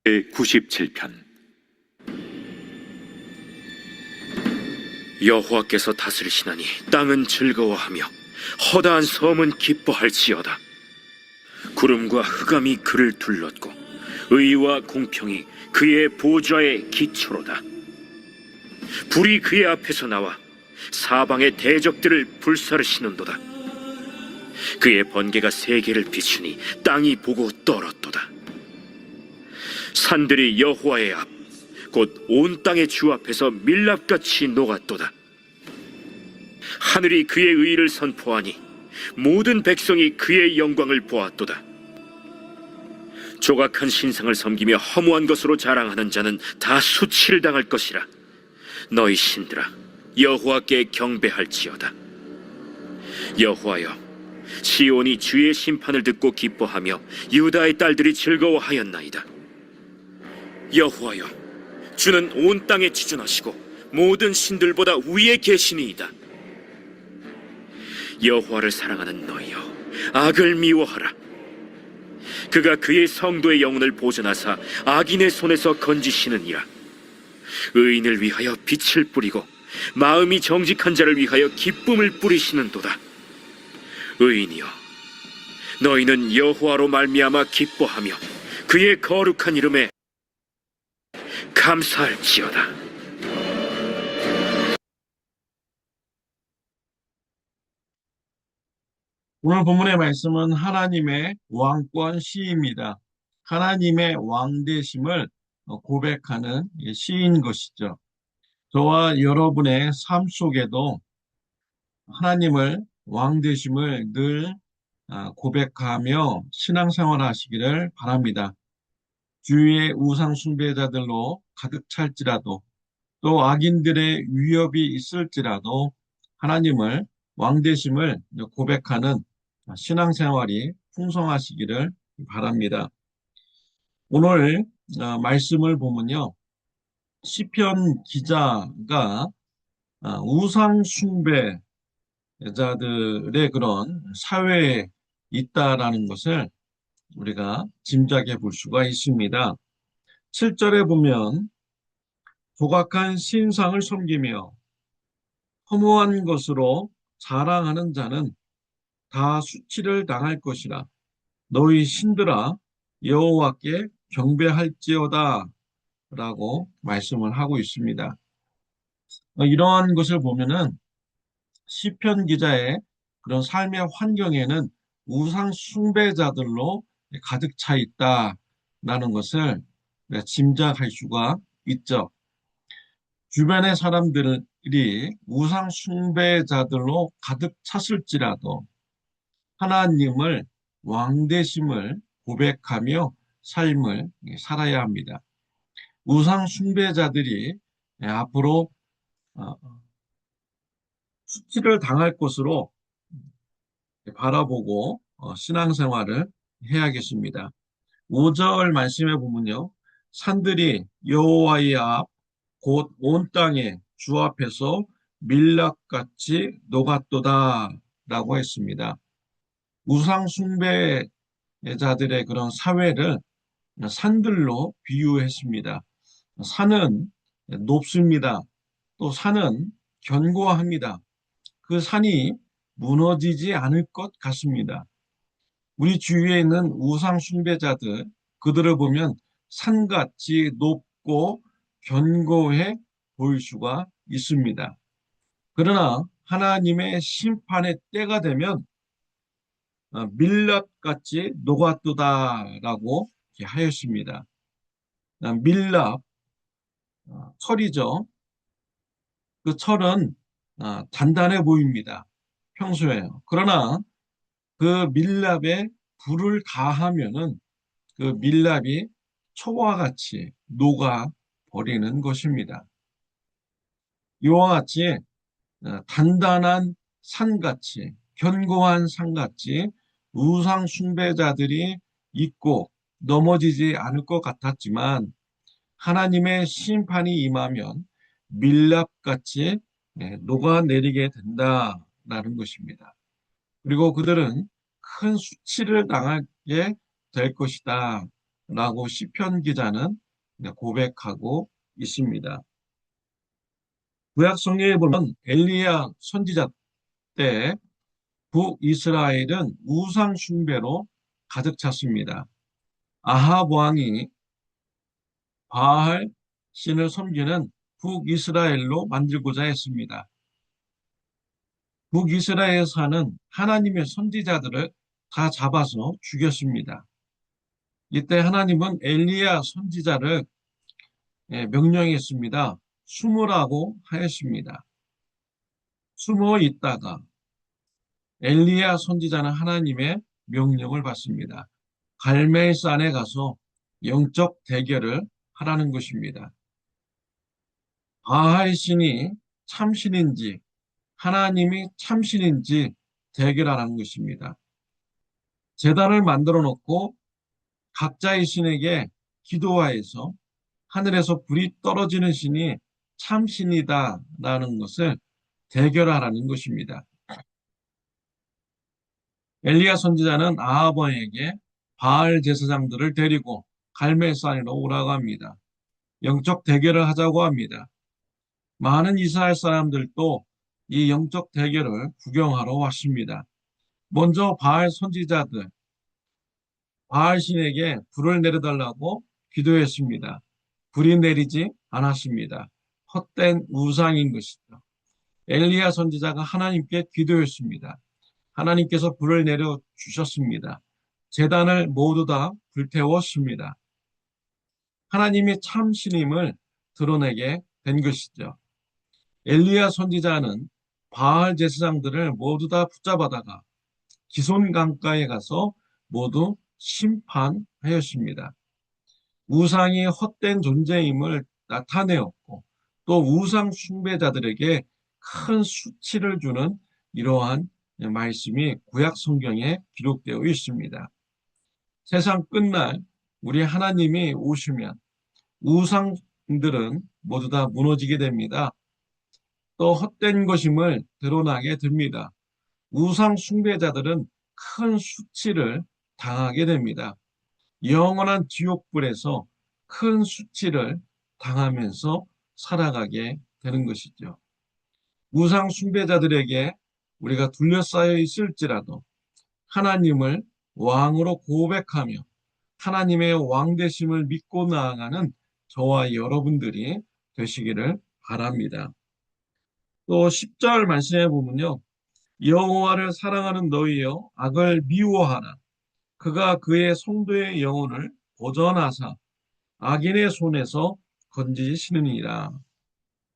제97편. 여호와께서 다스리시나니 땅은 즐거워하며 허다한 섬은 기뻐할지어다. 구름과 흑암이 그를 둘렀고 의와 공평이 그의 보좌의 기초로다. 불이 그의 앞에서 나와 사방의 대적들을 불사르시는도다. 그의 번개가 세계를 비추니 땅이 보고 떨었도다. 산들이 여호와의 앞, 곧 온 땅의 주 앞에서 밀랍같이 녹았도다. 하늘이 그의 의를 선포하니 모든 백성이 그의 영광을 보았도다. 조각한 신상을 섬기며 허무한 것으로 자랑하는 자는 다 수치를 당할 것이라. 너희 신들아, 여호와께 경배할지어다. 여호와여, 시온이 주의 심판을 듣고 기뻐하며 유다의 딸들이 즐거워하였나이다. 여호와여, 주는 온 땅에 지존하시고 모든 신들보다 위에 계시니이다. 여호와를 사랑하는 너희여, 악을 미워하라. 그가 그의 성도의 영혼을 보존하사 악인의 손에서 건지시느니라. 의인을 위하여 빛을 뿌리고 마음이 정직한 자를 위하여 기쁨을 뿌리시는도다. 의인이여, 너희는 여호와로 말미암아 기뻐하며 그의 거룩한 이름에 감사할지어다. 오늘 본문의 말씀은 하나님의 왕권 시입니다. 하나님의 왕되심을 고백하는 시인 것이죠. 저와 여러분의 삶 속에도 하나님을 왕되심을 늘 고백하며 신앙생활 하시기를 바랍니다. 주위의 우상 숭배자들로 가득 찰지라도, 또 악인들의 위협이 있을지라도 하나님을 왕되심을 고백하는 신앙생활이 풍성하시기를 바랍니다. 오늘 말씀을 보면요, 시편 기자가 우상 숭배자들의 그런 사회에 있다라는 것을 우리가 짐작해 볼 수가 있습니다. 7절에 보면 조각한 신상을 섬기며 허무한 것으로 자랑하는 자는 다 수치를 당할 것이라. 너희 신들아, 여호와께 경배할지어다 라고 말씀을 하고 있습니다. 이러한 것을 보면은 시편 기자의 그런 삶의 환경에는 우상 숭배자들로 가득 차 있다라는 것을 짐작할 수가 있죠. 주변의 사람들이 우상 숭배자들로 가득 찼을지라도 하나님을 왕되심을 고백하며 삶을 살아야 합니다. 우상 숭배자들이 앞으로 수치를 당할 것으로 바라보고 신앙생활을 해야겠습니다. 5절 말씀해 보면요, 산들이 여호와의 앞, 곧 온 땅에 주 앞에서 밀랍같이 녹았도다 라고 했습니다. 우상 숭배자들의 그런 사회를 산들로 비유했습니다. 산은 높습니다. 또 산은 견고합니다. 그 산이 무너지지 않을 것 같습니다. 우리 주위에 있는 우상 숭배자들, 그들을 보면 산같이 높고 견고해 보일 수가 있습니다. 그러나 하나님의 심판의 때가 되면 밀랍같이 녹았도다라고 하였습니다. 밀랍, 철이죠. 그 철은 단단해 보입니다. 평소에요. 그러나 그 밀랍에 불을 가하면은 그 밀랍이 초와 같이 녹아 버리는 것입니다. 이와 같이 단단한 산같이, 견고한 산같이 우상 숭배자들이 있고 넘어지지 않을 것 같았지만 하나님의 심판이 임하면 밀랍같이 녹아내리게 된다라는 것입니다. 그리고 그들은 큰 수치를 당하게 될 것이다 라고 시편 기자는 고백하고 있습니다. 구약 성경에 보면 엘리야 선지자 때 북이스라엘은 우상 숭배로 가득 찼습니다. 아합 왕이 바알 신을 섬기는 북이스라엘로 만들고자 했습니다. 북이스라엘에 사는 하나님의 선지자들을 다 잡아서 죽였습니다. 이때 하나님은 엘리야 선지자를 명령했습니다. 숨으라고 하였습니다. 숨어 있다가 엘리야 선지자는 하나님의 명령을 받습니다. 갈멜산에 가서 영적 대결을 하라는 것입니다. 바알 신이 참신인지 하나님이 참신인지 대결하라는 것입니다. 제단을 만들어 놓고 각자의 신에게 기도하여서 하늘에서 불이 떨어지는 신이 참신이다라는 것을 대결하라는 것입니다. 엘리야 선지자는 아합 왕에게 바알 제사장들을 데리고 갈멜산으로 오라고 합니다. 영적 대결을 하자고 합니다. 많은 이스라엘 사람들도 이 영적 대결을 구경하러 왔습니다. 먼저 바알 선지자들, 바알 신에게 불을 내려달라고 기도했습니다. 불이 내리지 않았습니다. 헛된 우상인 것이죠. 엘리야 선지자가 하나님께 기도했습니다. 하나님께서 불을 내려 주셨습니다. 제단을 모두 다 불태웠습니다. 하나님의 참신임을 드러내게 된 것이죠. 엘리야 선지자는 바알 제사장들을 모두 다 붙잡아다가 기손 강가에 가서 모두 심판하였습니다. 우상이 헛된 존재임을 나타내었고 또 우상 숭배자들에게 큰 수치를 주는 이러한 말씀이 구약 성경에 기록되어 있습니다. 세상 끝날 우리 하나님이 오시면 우상들은 모두 다 무너지게 됩니다. 또 헛된 것임을 드러나게 됩니다. 우상 숭배자들은 큰 수치를 당하게 됩니다. 영원한 지옥불에서 큰 수치를 당하면서 살아가게 되는 것이죠. 우상 숭배자들에게 우리가 둘러싸여 있을지라도 하나님을 왕으로 고백하며 하나님의 왕되심을 믿고 나아가는 저와 여러분들이 되시기를 바랍니다. 또 10절 말씀해 보면요. 여호와를 사랑하는 너희여 악을 미워하라. 그가 그의 성도의 영혼을 보전하사 악인의 손에서 건지시느니라.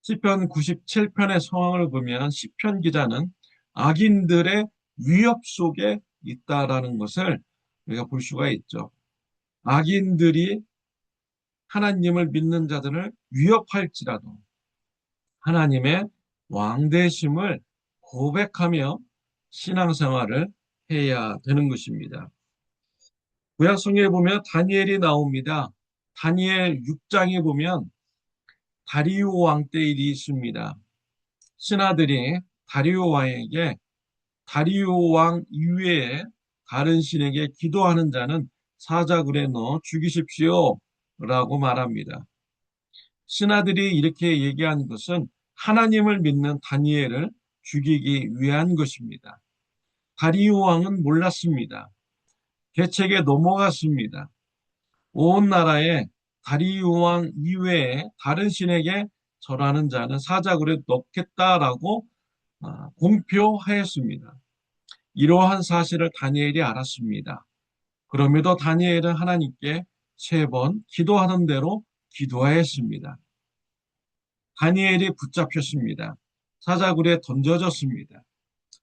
시편 97편의 상황을 보면 시편 기자는 악인들의 위협 속에 있다라는 것을 우리가 볼 수가 있죠. 악인들이 하나님을 믿는 자들을 위협할지라도 하나님의 왕되심을 고백하며 신앙생활을 해야 되는 것입니다. 구약 성경에 보면 다니엘이 나옵니다. 다니엘 6장에 보면 다리오 왕 때 일이 있습니다. 신하들이 다리오 왕에게 다리오 왕 이외에 다른 신에게 기도하는 자는 사자굴에 넣어 죽이십시오 라고 말합니다. 신하들이 이렇게 얘기한 것은 하나님을 믿는 다니엘을 죽이기 위한 것입니다. 다리오 왕은 몰랐습니다. 계책에 넘어갔습니다. 온 나라에 다리오 왕 이외에 다른 신에게 절하는 자는 사자굴에 넣겠다라고 공표하였습니다. 이러한 사실을 다니엘이 알았습니다. 그럼에도 다니엘은 하나님께 3번 기도하는 대로 기도하였습니다. 다니엘이 붙잡혔습니다. 사자굴에 던져졌습니다.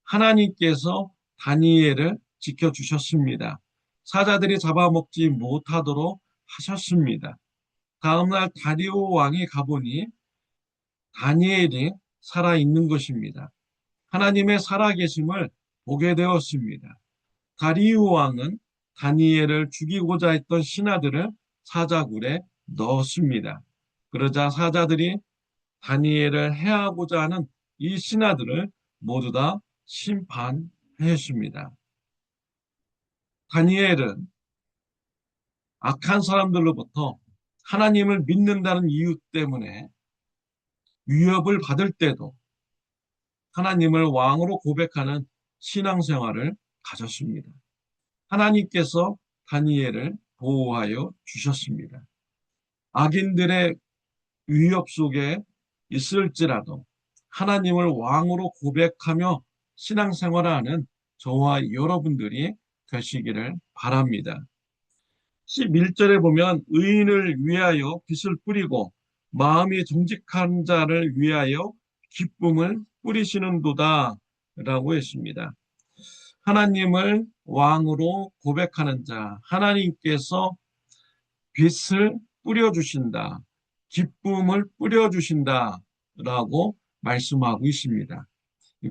하나님께서 다니엘을 지켜주셨습니다. 사자들이 잡아먹지 못하도록 하셨습니다. 다음날 다리오 왕이 가보니 다니엘이 살아있는 것입니다. 하나님의 살아계심을 보게 되었습니다. 다리오 왕은 다니엘을 죽이고자 했던 신하들을 사자굴에 넣었습니다. 그러자 사자들이 다니엘을 해하고자 하는 이 신하들을 모두 다 심판했습니다. 다니엘은 악한 사람들로부터 하나님을 믿는다는 이유 때문에 위협을 받을 때도 하나님을 왕으로 고백하는 신앙생활을 가졌습니다. 하나님께서 다니엘을 보호하여 주셨습니다. 악인들의 위협 속에 있을지라도 하나님을 왕으로 고백하며 신앙생활을 하는 저와 여러분들이 되시기를 바랍니다. 11절에 보면 의인을 위하여 빛을 뿌리고 마음이 정직한 자를 위하여 기쁨을 뿌리시는도다 라고 했습니다. 하나님을 왕으로 고백하는 자, 하나님께서 빛을 뿌려주신다, 기쁨을 뿌려주신다 라고 말씀하고 있습니다.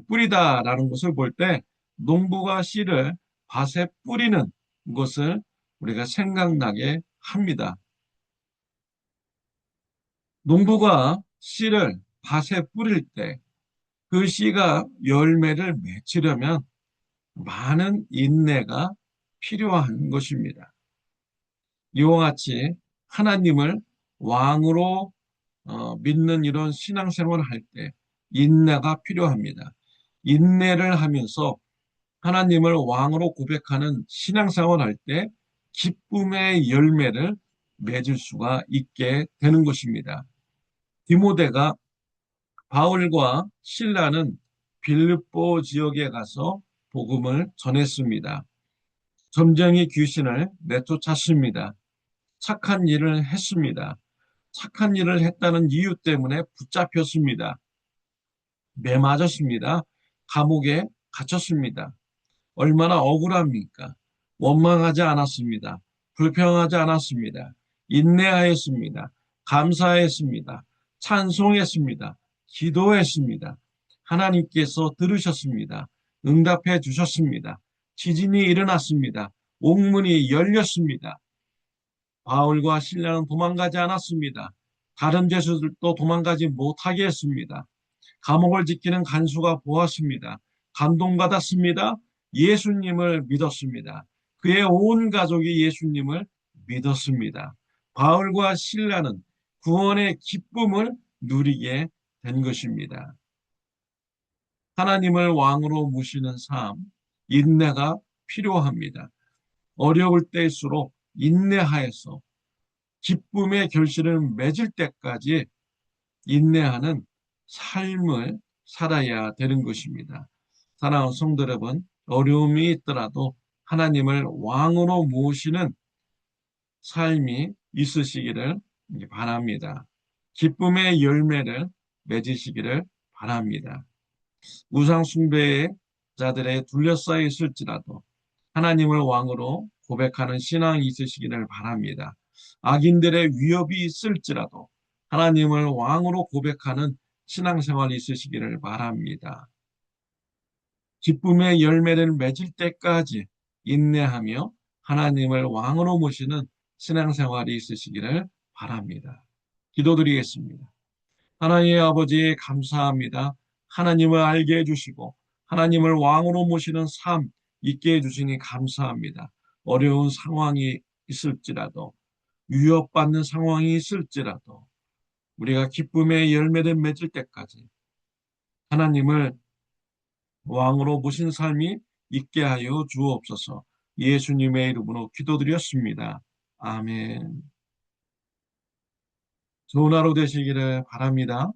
뿌리다라는 것을 볼 때 농부가 씨를 밭에 뿌리는 것을 우리가 생각나게 합니다. 농부가 씨를 밭에 뿌릴 때 그 씨가 열매를 맺으려면 많은 인내가 필요한 것입니다. 이와 같이 하나님을 왕으로 믿는 이런 신앙생활을 할 때 인내가 필요합니다. 인내를 하면서 하나님을 왕으로 고백하는 신앙생활을 할 때 기쁨의 열매를 맺을 수가 있게 되는 것입니다. 디모데가 바울과 실라는 빌립보 지역에 가서 복음을 전했습니다. 점쟁이 귀신을 내쫓았습니다. 착한 일을 했습니다. 착한 일을 했다는 이유 때문에 붙잡혔습니다. 매맞았습니다. 감옥에 갇혔습니다. 얼마나 억울합니까? 원망하지 않았습니다. 불평하지 않았습니다. 인내하였습니다. 감사했습니다. 찬송했습니다. 기도했습니다. 하나님께서 들으셨습니다. 응답해 주셨습니다. 지진이 일어났습니다. 옥문이 열렸습니다. 바울과 실라는 도망가지 않았습니다. 다른 죄수들도 도망가지 못하게 했습니다. 감옥을 지키는 간수가 보았습니다. 감동받았습니다. 예수님을 믿었습니다. 그의 온 가족이 예수님을 믿었습니다. 바울과 실라는 구원의 기쁨을 누리게 된 것입니다. 하나님을 왕으로 모시는 삶, 인내가 필요합니다. 어려울 때일수록 인내하여서 기쁨의 결실을 맺을 때까지 인내하는 삶을 살아야 되는 것입니다. 사랑하는 성도 여러분, 어려움이 있더라도 하나님을 왕으로 모시는 삶이 있으시기를 바랍니다. 기쁨의 열매를 맺으시기를 바랍니다. 우상 숭배자들의 둘러싸여 있을지라도 하나님을 왕으로 고백하는 신앙이 있으시기를 바랍니다. 악인들의 위협이 있을지라도 하나님을 왕으로 고백하는 신앙생활이 있으시기를 바랍니다. 기쁨의 열매를 맺을 때까지 인내하며 하나님을 왕으로 모시는 신앙생활이 있으시기를 바랍니다. 기도드리겠습니다. 하나님의 아버지 감사합니다. 하나님을 알게 해주시고 하나님을 왕으로 모시는 삶 있게 해주시니 감사합니다. 어려운 상황이 있을지라도 위협받는 상황이 있을지라도 우리가 기쁨의 열매를 맺을 때까지 하나님을 왕으로 모신 삶이 있게 하여 주옵소서. 예수님의 이름으로 기도드렸습니다. 아멘. 좋은 하루 되시기를 바랍니다.